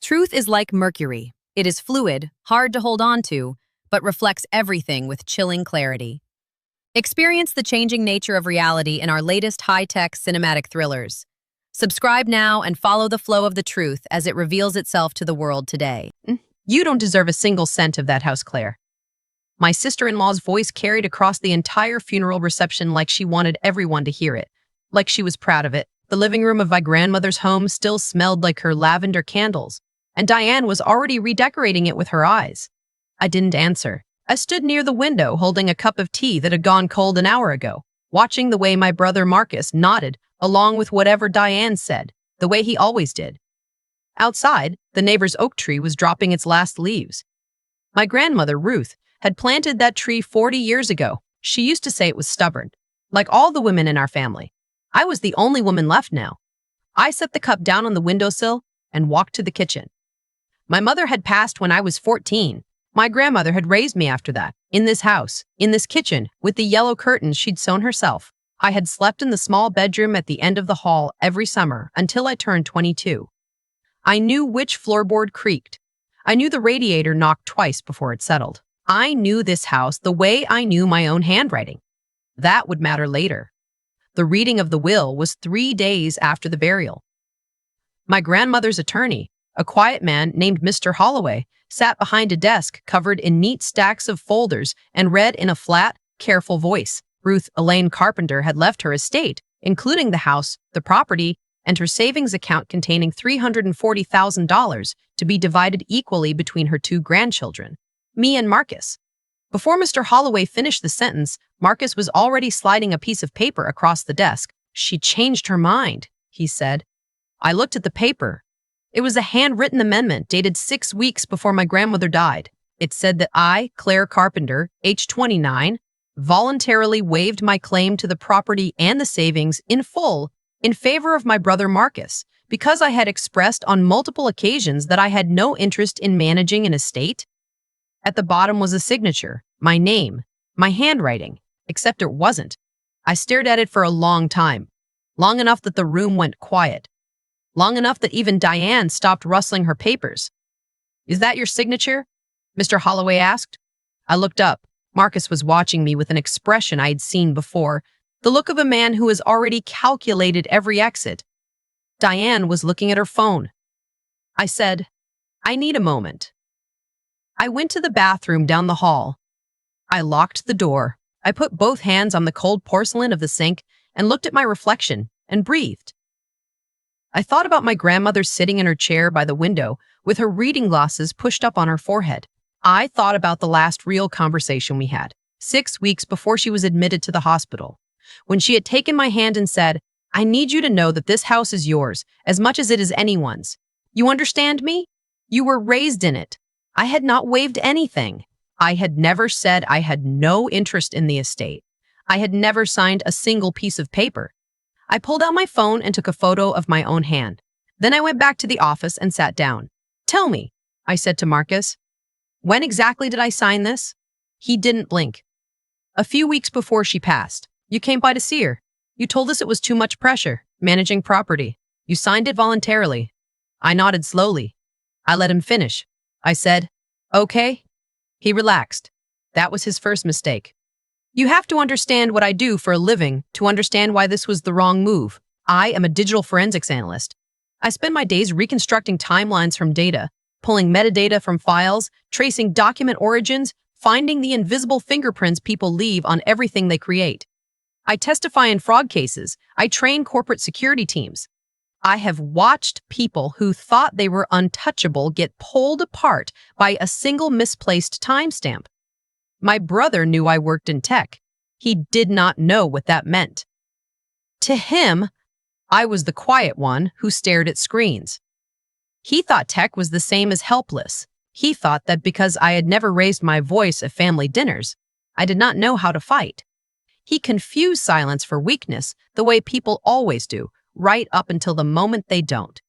Truth is like mercury. It is fluid, hard to hold on to, but reflects everything with chilling clarity. Experience the changing nature of reality in our latest high-tech cinematic thrillers. Subscribe now and follow the flow of the truth as it reveals itself to the world today. You don't deserve a single cent of that house, Claire. My sister-in-law's voice carried across the entire funeral reception like she wanted everyone to hear it, like she was proud of it. The living room of my grandmother's home still smelled like her lavender candles, and Diane was already redecorating it with her eyes. I didn't answer. I stood near the window holding a cup of tea that had gone cold an hour ago, watching the way my brother Marcus nodded along with whatever Diane said, the way he always did. Outside, the neighbor's oak tree was dropping its last leaves. My grandmother, Ruth, had planted that tree 40 years ago. She used to say it was stubborn, like all the women in our family. I was the only woman left now. I set the cup down on the windowsill and walked to the kitchen. My mother had passed when I was 14. My grandmother had raised me after that, in this house, in this kitchen, with the yellow curtains she'd sewn herself. I had slept in the small bedroom at the end of the hall every summer until I turned 22. I knew which floorboard creaked. I knew the radiator knocked twice before it settled. I knew this house the way I knew my own handwriting. That would matter later. The reading of the will was 3 days after the burial. My grandmother's attorney, a quiet man named Mr. Holloway, sat behind a desk covered in neat stacks of folders and read in a flat, careful voice. Ruth Elaine Carpenter had left her estate, including the house, the property, and her savings account containing $340,000 to be divided equally between her 2 grandchildren, me and Marcus. Before Mr. Holloway finished the sentence, Marcus was already sliding a piece of paper across the desk. "She changed her mind," he said. I looked at the paper. It was a handwritten amendment dated 6 weeks before my grandmother died. It said that I, Claire Carpenter, age 29, voluntarily waived my claim to the property and the savings in full in favor of my brother Marcus, because I had expressed on multiple occasions that I had no interest in managing an estate. At the bottom was a signature, my name, my handwriting, except it wasn't. I stared at it for a long time, long enough that the room went quiet, long enough that even Diane stopped rustling her papers. "Is that your signature?" Mr. Holloway asked. I looked up. Marcus was watching me with an expression I had seen before, the look of a man who has already calculated every exit. Diane was looking at her phone. I said, "I need a moment." I went to the bathroom down the hall. I locked the door. I put both hands on the cold porcelain of the sink and looked at my reflection and breathed. I thought about my grandmother sitting in her chair by the window with her reading glasses pushed up on her forehead. I thought about the last real conversation we had, 6 weeks before she was admitted to the hospital, when she had taken my hand and said, "I need you to know that this house is yours as much as it is anyone's. You understand me? You were raised in it." I had not waived anything. I had never said I had no interest in the estate. I had never signed a single piece of paper. I pulled out my phone and took a photo of my own hand. Then I went back to the office and sat down. "Tell me," I said to Marcus, "when exactly did I sign this?" He didn't blink. "A few weeks before she passed. You came by to see her. You told us it was too much pressure, managing property. You signed it voluntarily." I nodded slowly. I let him finish. I said, "Okay." He relaxed. That was his first mistake. "You have to understand what I do for a living to understand why this was the wrong move. I am a digital forensics analyst. I spend my days reconstructing timelines from data, pulling metadata from files, tracing document origins, finding the invisible fingerprints people leave on everything they create. I testify in fraud cases. I train corporate security teams. I have watched people who thought they were untouchable get pulled apart by a single misplaced timestamp. My brother knew I worked in tech. He did not know what that meant. To him, I was the quiet one who stared at screens. He thought tech was the same as helpless. He thought that because I had never raised my voice at family dinners, I did not know how to fight. He confused silence for weakness the way people always do, right up until the moment they don't.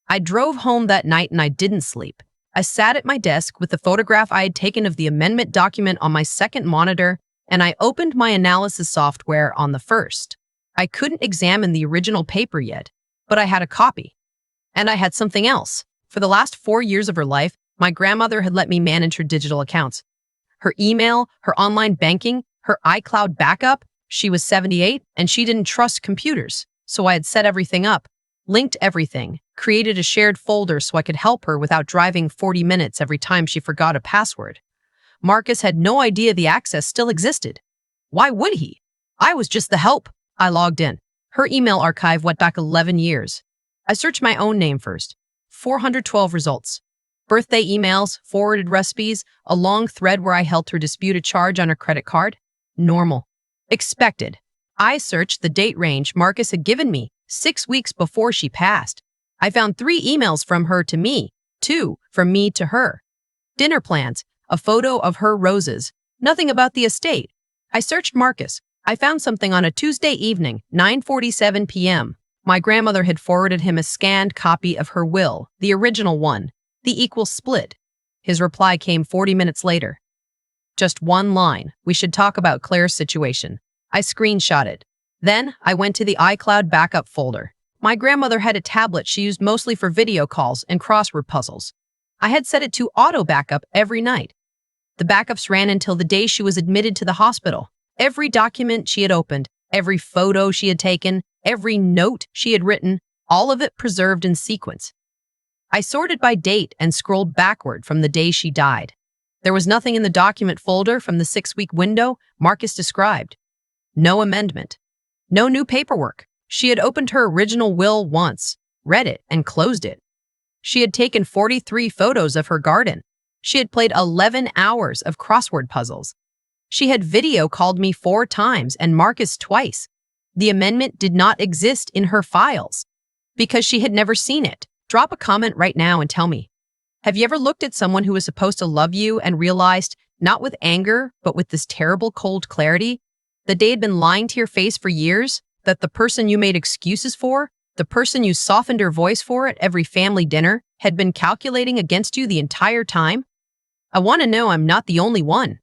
I drove home that night and I didn't sleep. I sat at my desk with the photograph I had taken of the amendment document on my second monitor, and I opened my analysis software on the first. I couldn't examine the original paper yet, but I had a copy. And I had something else. For the last 4 years of her life, my grandmother had let me manage her digital accounts. Her email, her online banking, her iCloud backup. She was 78 and she didn't trust computers. So I had set everything up, linked everything, created a shared folder so I could help her without driving 40 minutes every time she forgot a password. Marcus had no idea the access still existed. Why would he? I was just the help. I logged in. Her email archive went back 11 years. I searched my own name first. 412 results. Birthday emails, forwarded recipes, a long thread where I helped her dispute a charge on her credit card. Normal. Expected. I searched the date range Marcus had given me 6 weeks before she passed. I found 3 emails from her to me, 2 from me to her. Dinner plans, a photo of her roses, nothing about the estate. I searched Marcus. I found something on a Tuesday evening, 9:47 p.m. My grandmother had forwarded him a scanned copy of her will, the original one, the equal split. His reply came 40 minutes later. Just one line. We should talk about Claire's situation. I screenshot it. Then I went to the iCloud backup folder. My grandmother had a tablet she used mostly for video calls and crossword puzzles. I had set it to auto backup every night. The backups ran until the day she was admitted to the hospital. Every document she had opened, every photo she had taken, every note she had written, all of it preserved in sequence. I sorted by date and scrolled backward from the day she died. There was nothing in the document folder from the 6-week window Marcus described. No amendment. No new paperwork. She had opened her original will once, read it, and closed it. She had taken 43 photos of her garden. She had played 11 hours of crossword puzzles. She had video called me 4 times and Marcus twice. The amendment did not exist in her files because she had never seen it. Drop a comment right now and tell me. Have you ever looked at someone who was supposed to love you and realized, not with anger, but with this terrible cold clarity, that they had been lying to your face for years, that the person you made excuses for, the person you softened her voice for at every family dinner, had been calculating against you the entire time? I want to know I'm not the only one.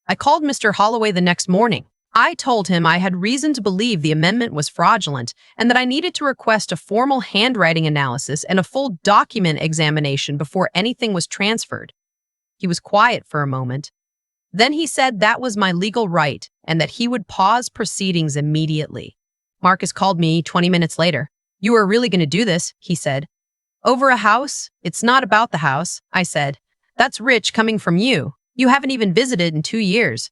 I called Mr. Holloway the next morning. I told him I had reason to believe the amendment was fraudulent and that I needed to request a formal handwriting analysis and a full document examination before anything was transferred. He was quiet for a moment. Then he said that was my legal right and that he would pause proceedings immediately. Marcus called me 20 minutes later. You are really going to do this, he said. Over a house? It's not about the house, I said. That's rich coming from you. You haven't even visited in 2 years.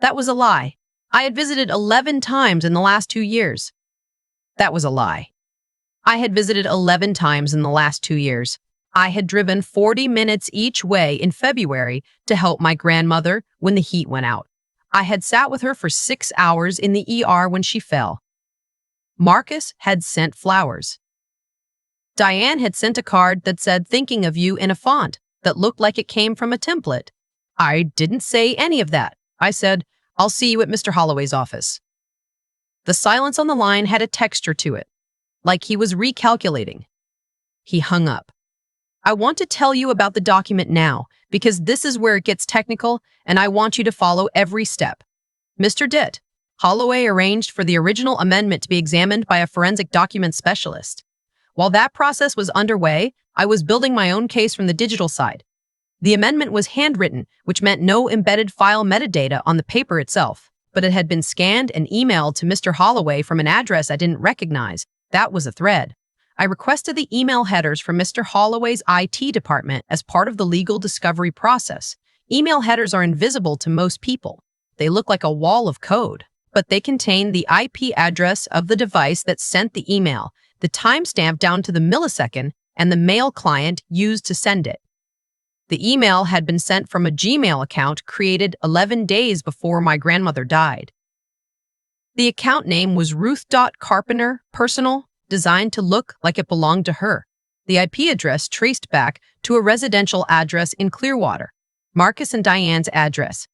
That was a lie. I had visited 11 times in the last 2 years. That was a lie. I had visited 11 times in the last 2 years. I had driven 40 minutes each way in February to help my grandmother when the heat went out. I had sat with her for 6 hours in the ER when she fell. Marcus had sent flowers. Diane had sent a card that said thinking of you in a font that looked like it came from a template. I didn't say any of that. I said, I'll see you at Mr. Holloway's office. The silence on the line had a texture to it, like he was recalculating. He hung up. I want to tell you about the document now, because this is where it gets technical, and I want you to follow every step. Mr. Ditt, Holloway arranged for the original amendment to be examined by a forensic document specialist. While that process was underway, I was building my own case from the digital side. The amendment was handwritten, which meant no embedded file metadata on the paper itself, but it had been scanned and emailed to Mr. Holloway from an address I didn't recognize. That was a thread. I requested the email headers from Mr. Holloway's IT department as part of the legal discovery process. Email headers are invisible to most people. They look like a wall of code, but they contain the IP address of the device that sent the email, the timestamp down to the millisecond, and the mail client used to send it. The email had been sent from a Gmail account created 11 days before my grandmother died. The account name was Ruth.Carpenter Personal, designed to look like it belonged to her. The IP address traced back to a residential address in Clearwater, Marcus and Diane's address.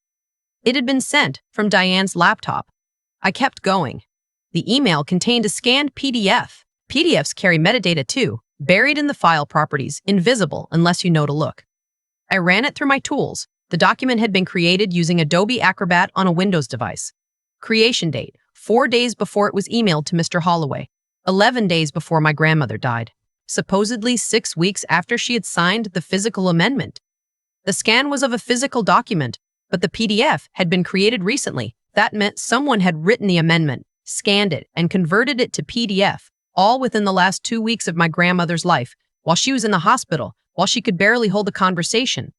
It had been sent from Diane's laptop. I kept going. The email contained a scanned PDF. PDFs carry metadata too, buried in the file properties, invisible unless you know to look. I ran it through my tools. The document had been created using Adobe Acrobat on a Windows device. Creation date, 4 days before it was emailed to Mr. Holloway, 11 days before my grandmother died. supposedly 6 weeks after she had signed the physical amendment. The scan was of a physical document, but the PDF had been created recently. That meant someone had written the amendment, scanned it, and converted it to PDF, all within the last 2 weeks of my grandmother's life, while she was in the hospital, while she could barely hold a conversation.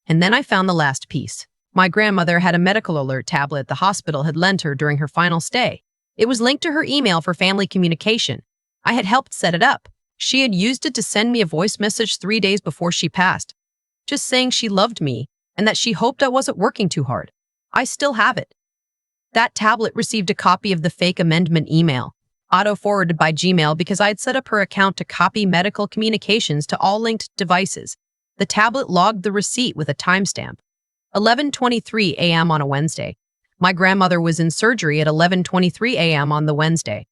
And then I found the last piece. My grandmother had a medical alert tablet the hospital had lent her during her final stay. It was linked to her email for family communication. I had helped set it up. She had used it to send me a voice message 3 days before she passed, just saying she loved me and that she hoped I wasn't working too hard. I still have it. That tablet received a copy of the fake amendment email, auto-forwarded by Gmail because I had set up her account to copy medical communications to all linked devices. The tablet logged the receipt with a timestamp. 11:23 a.m. on a Wednesday. My grandmother was in surgery at 11:23 a.m. on the Wednesday.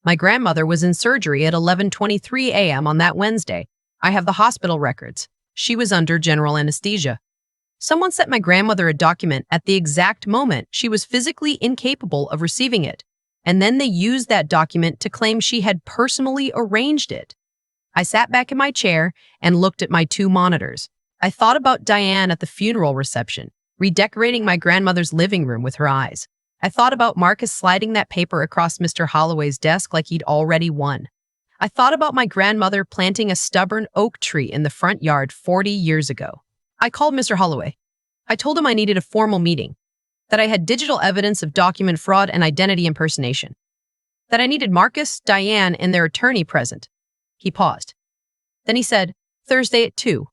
My grandmother was in surgery at 11:23 a.m. on that Wednesday. I have the hospital records. She was under general anesthesia. Someone sent my grandmother a document at the exact moment she was physically incapable of receiving it, and then they used that document to claim she had personally arranged it. I sat back in my chair and looked at my 2 monitors. I thought about Diane at the funeral reception, redecorating my grandmother's living room with her eyes. I thought about Marcus sliding that paper across Mr. Holloway's desk like he'd already won. I thought about my grandmother planting a stubborn oak tree in the front yard 40 years ago. I called Mr. Holloway. I told him I needed a formal meeting, that I had digital evidence of document fraud and identity impersonation, that I needed Marcus, Diane, and their attorney present. He paused. Then he said, Thursday at 2.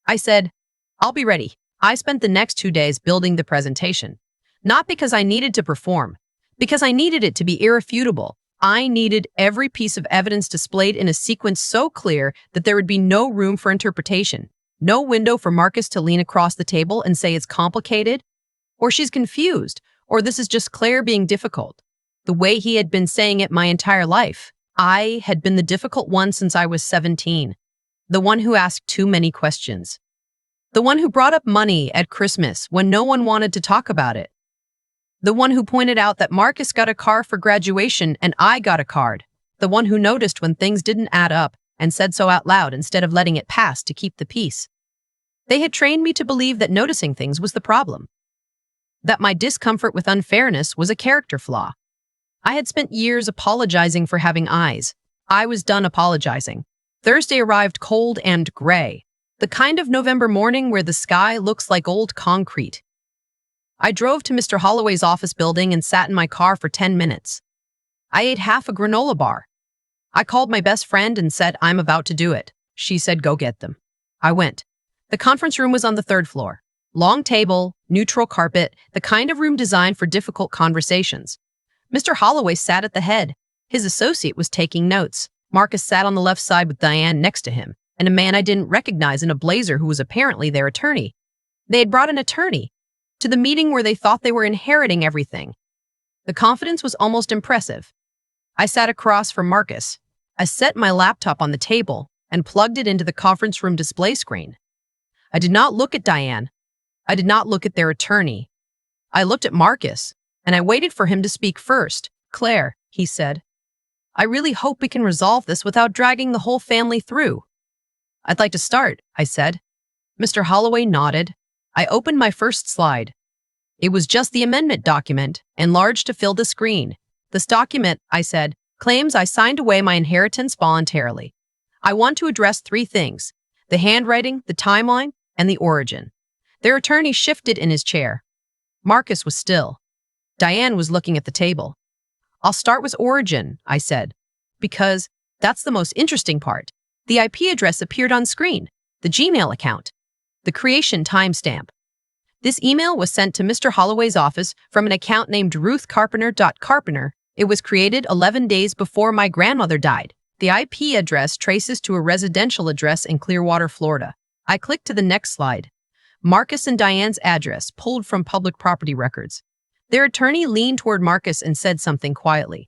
I said, I'll be ready. I spent the next 2 days building the presentation, not because I needed to perform, because I needed it to be irrefutable. I needed every piece of evidence displayed in a sequence so clear that there would be no room for interpretation, no window for Marcus to lean across the table and say it's complicated, or she's confused, or this is just Claire being difficult. The way he had been saying it my entire life. I had been the difficult one since I was 17. The one who asked too many questions. The one who brought up money at Christmas when no one wanted to talk about it. The one who pointed out that Marcus got a car for graduation and I got a card. The one who noticed when things didn't add up and said so out loud instead of letting it pass to keep the peace. They had trained me to believe that noticing things was the problem. That my discomfort with unfairness was a character flaw. I had spent years apologizing for having eyes. I was done apologizing. Thursday arrived cold and gray, the kind of November morning where the sky looks like old concrete. I drove to Mr. Holloway's office building and sat in my car for 10 minutes. I ate half a granola bar. I called my best friend and said, I'm about to do it. She said, go get them. I went. The conference room was on the 3rd floor. Long table, neutral carpet, the kind of room designed for difficult conversations. Mr. Holloway sat at the head. His associate was taking notes. Marcus sat on the left side with Diane next to him, and a man I didn't recognize in a blazer who was apparently their attorney. They had brought an attorney to the meeting where they thought they were inheriting everything. The confidence was almost impressive. I sat across from Marcus. I set my laptop on the table and plugged it into the conference room display screen. I did not look at Diane. I did not look at their attorney. I looked at Marcus, and I waited for him to speak first. Claire, he said, I really hope we can resolve this without dragging the whole family through. I'd like to start, I said. Mr. Holloway nodded. I opened my first slide. It was just the amendment document, enlarged to fill the screen. This document, I said, claims I signed away my inheritance voluntarily. I want to address 3 things: the handwriting, the timeline, and the origin. Their attorney shifted in his chair. Marcus was still. Diane was looking at the table. I'll start with origin, I said, because that's the most interesting part. The IP address appeared on screen, the Gmail account, the creation timestamp. This email was sent to Mr. Holloway's office from an account named ruthcarpenter.carpenter. It was created 11 days before my grandmother died. The IP address traces to a residential address in Clearwater, Florida. I clicked to the next slide. Marcus and Diane's address pulled from public property records. Their attorney leaned toward Marcus and said something quietly.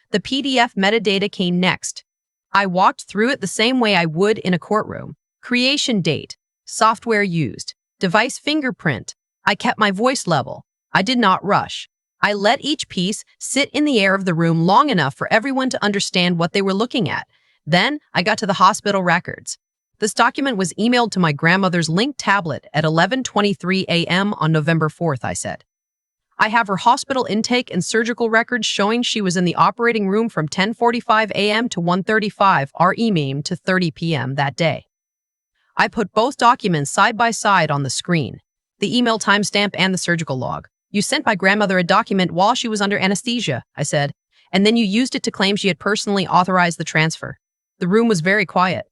The PDF metadata came next. I walked through it the same way I would in a courtroom. Creation date, software used, device fingerprint. I kept my voice level. I did not rush. I let each piece sit in the air of the room long enough for everyone to understand what they were looking at. Then I got to the hospital records. This document was emailed to my grandmother's linked tablet at 11:23 a.m. on November 4th, I said. I have her hospital intake and surgical records showing she was in the operating room from 10:45 a.m. to 1:35 REM to 30 p.m. that day. I put both documents side by side on the screen, the email timestamp and the surgical log. You sent my grandmother a document while she was under anesthesia, I said, and then you used it to claim she had personally authorized the transfer. The room was very quiet.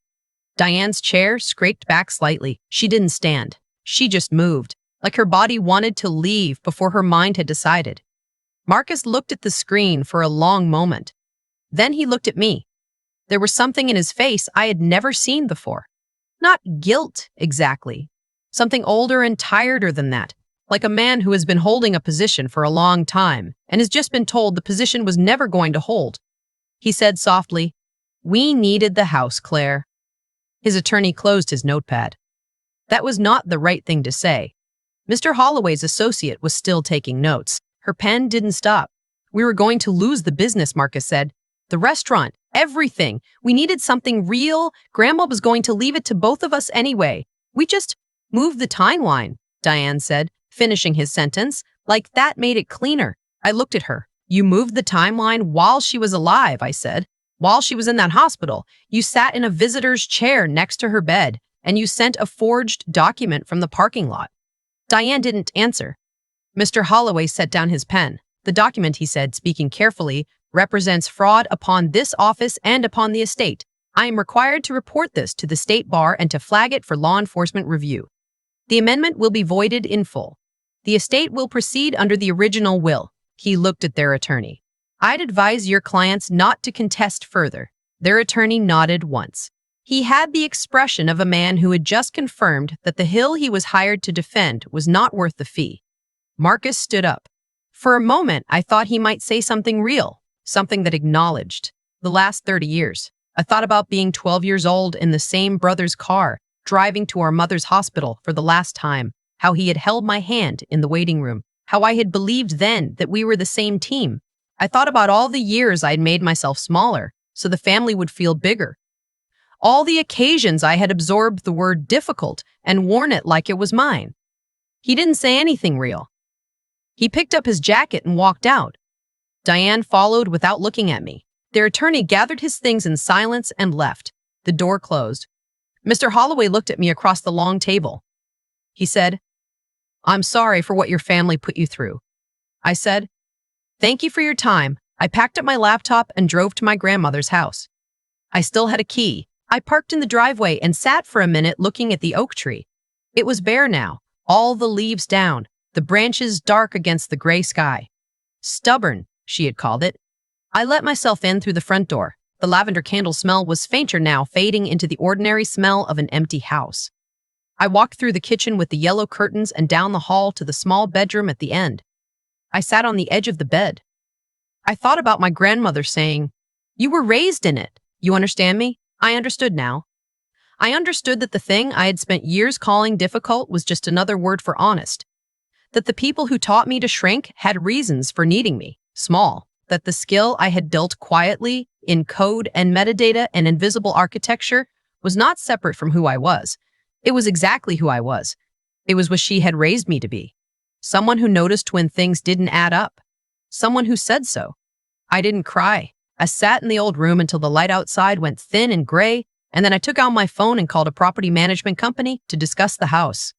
Diane's chair scraped back slightly. She didn't stand. She just moved, like her body wanted to leave before her mind had decided. Marcus looked at the screen for a long moment. Then he looked at me. There was something in his face I had never seen before. Not guilt, exactly. Something older and tireder than that, like a man who has been holding a position for a long time and has just been told the position was never going to hold. He said softly, "We needed the house, Claire." His attorney closed his notepad. That was not the right thing to say. Mr. Holloway's associate was still taking notes. Her pen didn't stop. "We were going to lose the business," Marcus said. "The restaurant, everything. We needed something real. Grandma was going to leave it to both of us anyway. We just moved the timeline," Diane said, finishing his sentence. Like that made it cleaner. I looked at her. "You moved the timeline while she was alive," I said. "While she was in that hospital. You sat in a visitor's chair next to her bed, and you sent a forged document from the parking lot." Diane didn't answer. Mr. Holloway set down his pen. "The document," he said, speaking carefully, "represents fraud upon this office and upon the estate. I am required to report this to the state bar and to flag it for law enforcement review. The amendment will be voided in full. The estate will proceed under the original will." He looked at their attorney. "I'd advise your clients not to contest further." Their attorney nodded once. He had the expression of a man who had just confirmed that the hill he was hired to defend was not worth the fee. Marcus stood up. For a moment, I thought he might say something real, something that acknowledged the last 30 years. I thought about being 12 years old in the same brother's car, driving to our mother's hospital for the last time, how he had held my hand in the waiting room, how I had believed then that we were the same team. I thought about all the years I had made myself smaller so the family would feel bigger. All the occasions I had absorbed the word difficult and worn it like it was mine. He didn't say anything real. He picked up his jacket and walked out. Diane followed without looking at me. Their attorney gathered his things in silence and left. The door closed. Mr. Holloway looked at me across the long table. He said, "I'm sorry for what your family put you through." I said, "Thank you for your time." I packed up my laptop and drove to my grandmother's house. I still had a key. I parked in the driveway and sat for a minute looking at the oak tree. It was bare now, all the leaves down, the branches dark against the gray sky. Stubborn, she had called it. I let myself in through the front door. The lavender candle smell was fainter now, fading into the ordinary smell of an empty house. I walked through the kitchen with the yellow curtains and down the hall to the small bedroom at the end. I sat on the edge of the bed. I thought about my grandmother saying, "You were raised in it. You understand me?" I understood now. I understood that the thing I had spent years calling difficult was just another word for honest. That the people who taught me to shrink had reasons for needing me, small. That the skill I had built quietly in code and metadata and invisible architecture was not separate from who I was. It was exactly who I was. It was what she had raised me to be. Someone who noticed when things didn't add up. Someone who said so. I didn't cry. I sat in the old room until the light outside went thin and gray, and then I took out my phone and called a property management company to discuss the house.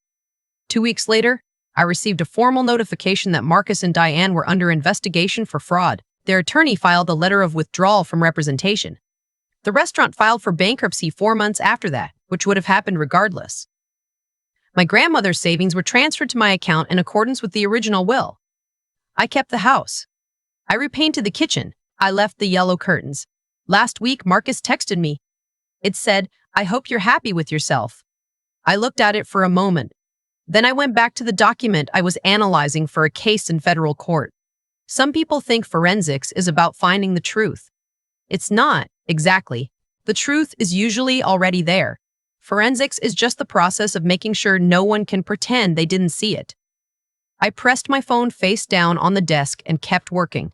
2 weeks later, I received a formal notification that Marcus and Diane were under investigation for fraud. Their attorney filed a letter of withdrawal from representation. The restaurant filed for bankruptcy 4 months after that, which would have happened regardless. My grandmother's savings were transferred to my account in accordance with the original will. I kept the house. I repainted the kitchen. I left the yellow curtains. Last week, Marcus texted me. It said, "I hope you're happy with yourself." I looked at it for a moment. Then I went back to the document I was analyzing for a case in federal court. Some people think forensics is about finding the truth. It's not, exactly. The truth is usually already there. Forensics is just the process of making sure no one can pretend they didn't see it. I pressed my phone face down on the desk and kept working.